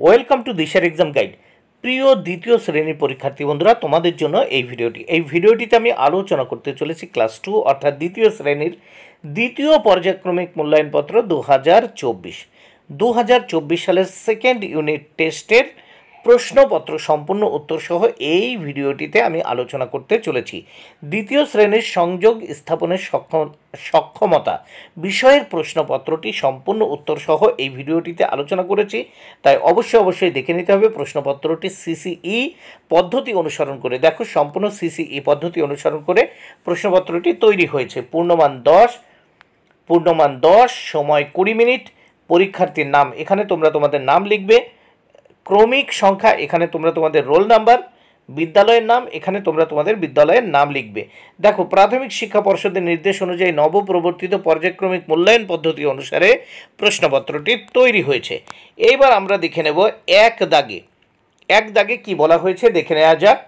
Welcome to দিশার exam guide. প্রিয় দ্বিতীয় শ্রেণীর পরীক্ষার্থী বন্ধুরা, তোমাদের জন্য এই ভিডিওটিতে আমি আলোচনা করতে চলেছি ক্লাস 2 অর্থাৎ দ্বিতীয় শ্রেণীর দ্বিতীয় পর্যায়ক্রমিক মূল্যায়নপত্র 2024 সালের সেকেন্ড ইউনিট টেস্টের প্রশ্নপত্র সম্পূর্ণ উত্তর সহ এই ভিডিওটিতে আমি আলোচনা করতে চলেছি। দ্বিতীয় শ্রেণীর সংযোগ স্থাপনের সক্ষমতা বিষয়ের প্রশ্নপত্রটি সম্পূর্ণ উত্তর সহ এই ভিডিওটিতে আলোচনা করেছি, তাই অবশ্যই দেখে নিতে হবে। প্রশ্নপত্রটি সিসিই পদ্ধতি অনুসরণ করে, দেখো সম্পূর্ণ সিসিই পদ্ধতি অনুসরণ করে প্রশ্নপত্রটি তৈরি হয়েছে। পূর্ণমান 10, সময় 20 মিনিট, পরীক্ষার্থীর নাম এখানে তোমরা তোমাদের নাম লিখবে, ক্রমিক সংখ্যা এখানে তোমরা তোমাদের রোল নাম্বার, বিদ্যালয়ের নাম এখানে তোমরা তোমাদের বিদ্যালয়ের নাম লিখবে। দেখো, প্রাথমিক শিক্ষা পর্ষদের নির্দেশ অনুযায়ী নবপ্রবর্তিত পর্যায়ক্রমিক মূল্যায়ন পদ্ধতি অনুসারে প্রশ্নপত্রটি তৈরি হয়েছে। এইবার আমরা দেখে নেব এক দাগে কি বলা হয়েছে দেখে নেওয়া যাক।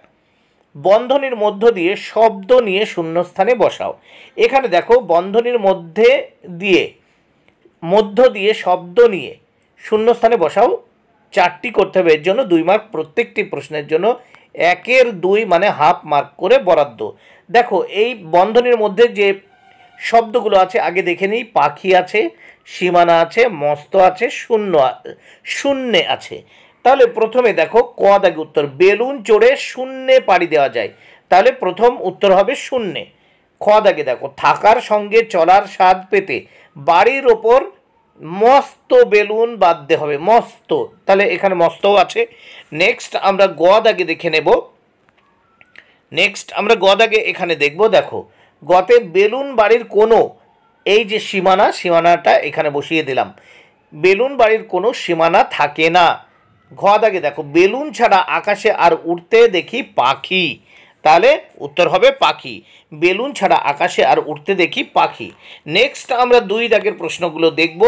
বন্ধনীর মধ্য দিয়ে শব্দ নিয়ে শূন্যস্থানে বসাও। এখানে দেখো, বন্ধনীর মধ্য দিয়ে শব্দ নিয়ে শূন্যস্থানে বসাও, 4টি করতে হবে। এর জন্য 2 মার্ক, প্রত্যেকটি প্রশ্নের জন্য 1-এর 2 মানে হাফ মার্ক করে বরাদ্দ। দেখো, এই বন্ধনীর মধ্যে যে শব্দগুলো আছে আগে দেখে নিই। পাখি আছে, সীমানা আছে, মস্ত আছে, শূন্যে আছে। তাহলে প্রথমে দেখো, ক দাগে উত্তর, বেলুন চড়ে শূন্যে পাড়ি দেওয়া যায়, তাহলে প্রথম উত্তর হবে শূন্যে। খ দাগে দেখো, থাকার সঙ্গে চলার স্বাদ পেতে বাড়ির ওপর মস্ত বেলুন বাঁধতে হবে, মস্ত, তাহলে এখানে মস্তও আছে। নেক্সট আমরা গ দাগে দেখে নেব। এখানে দেখব, দেখো গতে বেলুন বাড়ির কোনো, এই যে সীমানাটা এখানে বসিয়ে দিলাম, বেলুন বাড়ির কোনো সীমানা থাকে না। ঘ দাগে দেখো, বেলুন ছাড়া আকাশে আর উড়তে দেখি পাখি, তাহলে উত্তর হবে পাখি। বেলুন ছাড়া আকাশে আর উঠতে দেখি পাখি। নেক্সট আমরা 2 দাগের প্রশ্নগুলো দেখব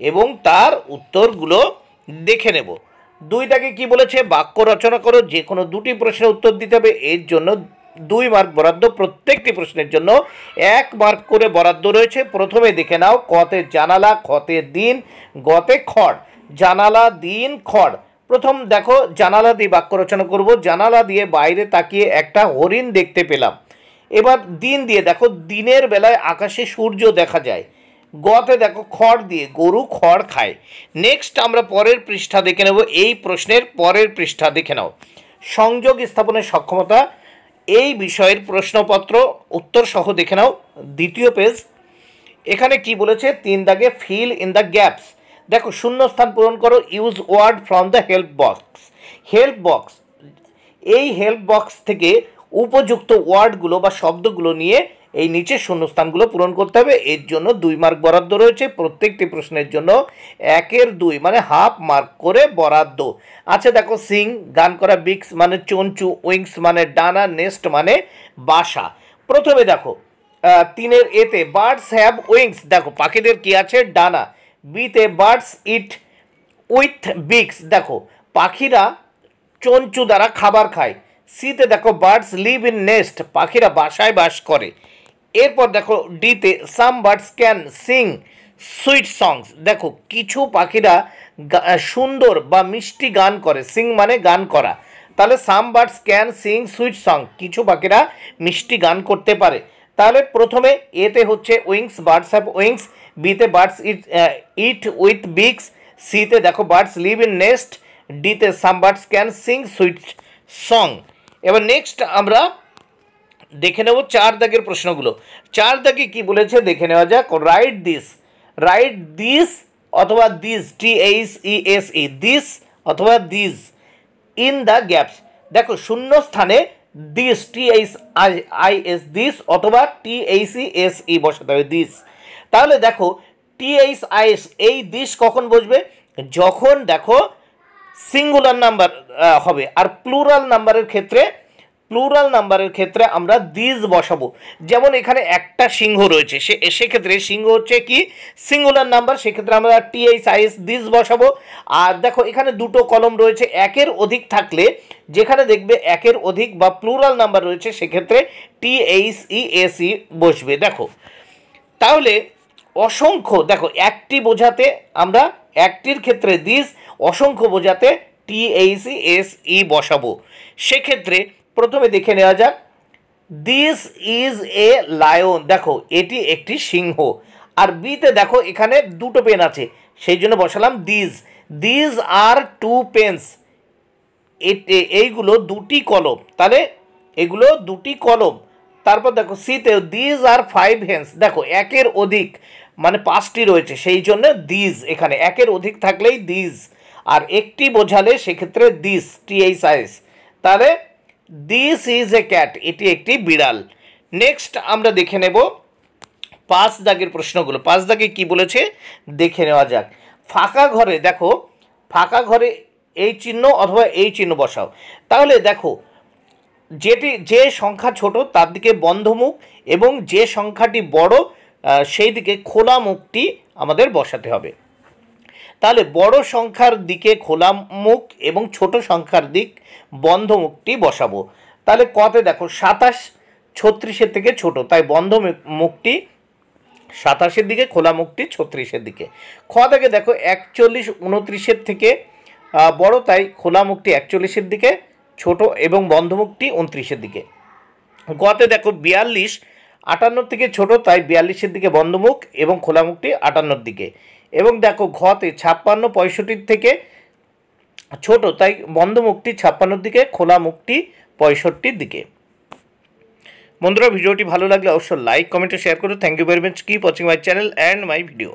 এবং তার উত্তরগুলো দেখে নেব। 2 দাগে কি বলেছে, বাক্য রচনা করো, যে কোনো 2টি প্রশ্নের উত্তর দিতে হবে। এর জন্য 2 মার্ক বরাদ্দ, প্রত্যেকটি প্রশ্নের জন্য 1 মার্ক করে বরাদ্দ রয়েছে। প্রথমে দেখে নাও, কতে জানালা, খতে দিন, গতে খড়। জানালা, দিন, খড়। প্রথম দেখো, জানালা দিয়ে বাক্য রচনা করব। জানালা দিয়ে বাইরে তাকিয়ে একটা হরিণ দেখতে পেলাম। এবার দিন দিয়ে দেখো, দিনের বেলায় আকাশে সূর্য দেখা যায়। গতে দেখো, খড় দিয়ে গরু খড় খায়। নেক্সট আমরা পরের পৃষ্ঠা দেখে নেব। এই প্রশ্নের পরের পৃষ্ঠা দেখে নাও, সংযোগ স্থাপনের সক্ষমতা এই বিষয়ের প্রশ্নপত্র উত্তর সহ দেখে নাও, 2য় পেজ। এখানে কি বলেছে, 3 দাগে ফিল ইন দ্য গ্যাপস। দেখো, শূন্যস্থান পূরণ করো, use word from the help box. এই হেল্প বক্স থেকে উপযুক্ত ওয়ার্ডগুলো বা শব্দগুলো নিয়ে এই নিচে শূন্যস্থানগুলো পূরণ করতে হবে। এর জন্য 2 মার্ক বরাদ্দ রয়েছে, প্রত্যেকটি প্রশ্নের জন্য 1-এর 2 মানে হাফ মার্ক করে বরাদ্দ। আচ্ছা দেখো, সিং গান করা, বিক্স মানে চঞ্চু, উইংস মানে ডানা, নেস্ট মানে বাসা। প্রথমে দেখো 3-এর এতে, বার্ডস হ্যাভ উইংস, দেখো পাখিদের কি আছে, ডানা। বিতে, বার্ডস ইট উইথ বিক্স, দেখো পাখিরা চঞ্চু দ্বারা খাবার খায়। সিতে দেখো, বার্ডস লিভ ইন নেস্ট, পাখিরা বাসায় বাস করে। এরপর দেখো ডিতে, সাম বার্ডস ক্যান সিং সুইট সংস, দেখো কিছু পাখিরা সুন্দর বা মিষ্টি গান করে। সিং মানে গান করা, তাহলে সাম birds can sing sweet song, কিছু পাখিরা মিষ্টি গান করতে পারে। তাহলে প্রথমে এতে হচ্ছে উইংস, বার্ডস হ্যাভ উইংস। বিতে, বার্ডস ইট উইথ বিক্স। সিতে দেখো, বার্ডস লিভ ইন নেস্ট। ডিতে, সাম birds can sing sweet song. এবার নেক্সট আমরা দেখে নেব 4 দাগের প্রশ্নগুলো। 4 দাগে কি বলেছে দেখে নেওয়া যাক। রাইট দিস অথবা দিস, THESE, দিস অথবা দিস ইন দ্য গ্যাপস। দেখো, শূন্য স্থানে দিস, THIS, দিস অথবা THESE বসাতে হবে, দিস। তাহলে দেখো, THIS এই দিস কখন বসবে, যখন দেখো সিঙ্গুলার নাম্বার হবে। আর প্লুরাল নাম্বারের ক্ষেত্রে আমরা দিস বসাবো। যেমন এখানে একটা সিংহ রয়েছে, সেক্ষেত্রে সিংহ হচ্ছে কি সিঙ্গুলার নাম্বার, সেক্ষেত্রে আমরা THIS দিস বসাবো। আর দেখো, এখানে 2টো কলম রয়েছে, 1-এর অধিক থাকলে, যেখানে দেখবে 1-এর অধিক বা প্লুরাল নাম্বার রয়েছে, সেক্ষেত্রে THESE বসবে। দেখো, তাহলে অসংখ্য, দেখো একটি বোঝাতে আমরা একটির ক্ষেত্রে দিস, অসংখ্য বোঝাতে THESE বসাবো। সেক্ষেত্রে প্রথমে দেখে নেওয়া যাক, দিস ইজ এ লায়ন, দেখো এটি একটি সিংহ। আর বিতে দেখো এখানে দুটো পেন আছে, সেই জন্য বসালাম these. These are two pens, এইগুলো দুটি কলম, তাহলে এগুলো দুটি কলম। তারপর দেখো সিতে দিজ আর 5 হেন্স, দেখো একের অধিক মানে 5টি রয়েছে, সেই জন্য দিজ, এখানে একের অধিক থাকলেই দিজ, আর একটি বোঝালে সেক্ষেত্রে দিস, THIS। তাহলে দিস ইজ এ ক্যাট, এটি একটি বিড়াল। নেক্সট আমরা দেখে নেব 5 দাগের প্রশ্নগুলো। 5 দাগে কি বলেছে দেখে নেওয়া যাক। ফাঁকা ঘরে, দেখো ফাঁকা ঘরে এই চিহ্ন অথবা এই চিহ্ন বসাও। তাহলে দেখো যে সংখ্যা ছোট তার দিকে বন্ধ মুখ, এবং যে সংখ্যাটি বড় সেই দিকে খোলা মুখটি আমাদের বসাতে হবে। তাহলে বড় সংখ্যার দিকে খোলা মুখ এবং ছোট সংখ্যার দিক বন্ধ মুখটি বসাবো। তাহলে কতে দেখো 27 36-এর থেকে ছোট, তাই বন্ধ মুখটি 27-এর দিকে, খোলা মুখটি 36-এর দিকে। খ থেকে দেখো 41 29-এর থেকে বড়, তাই খোলা মুখটি 41-এর দিকে, ছোট এবং বন্ধ মুখটি 29-এর দিকে। গতে দেখো 42 58 থেকে ছোট, তাই 42-এর দিকে বন্ধ মুখ এবং খোলা মুখটি 58-এর দিকে। এবং দেখো ঘতে 56 65 থেকে ছোট, তাই বন্ধ মুখটি 56-এর দিকে, খোলা মুখটি 65-এর দিকে। বন্ধুরা ভিডিওটি ভালো লাগলে অবশ্যই লাইক কমেন্ট শেয়ার করো। Thank you very much, keep watching my channel and my video.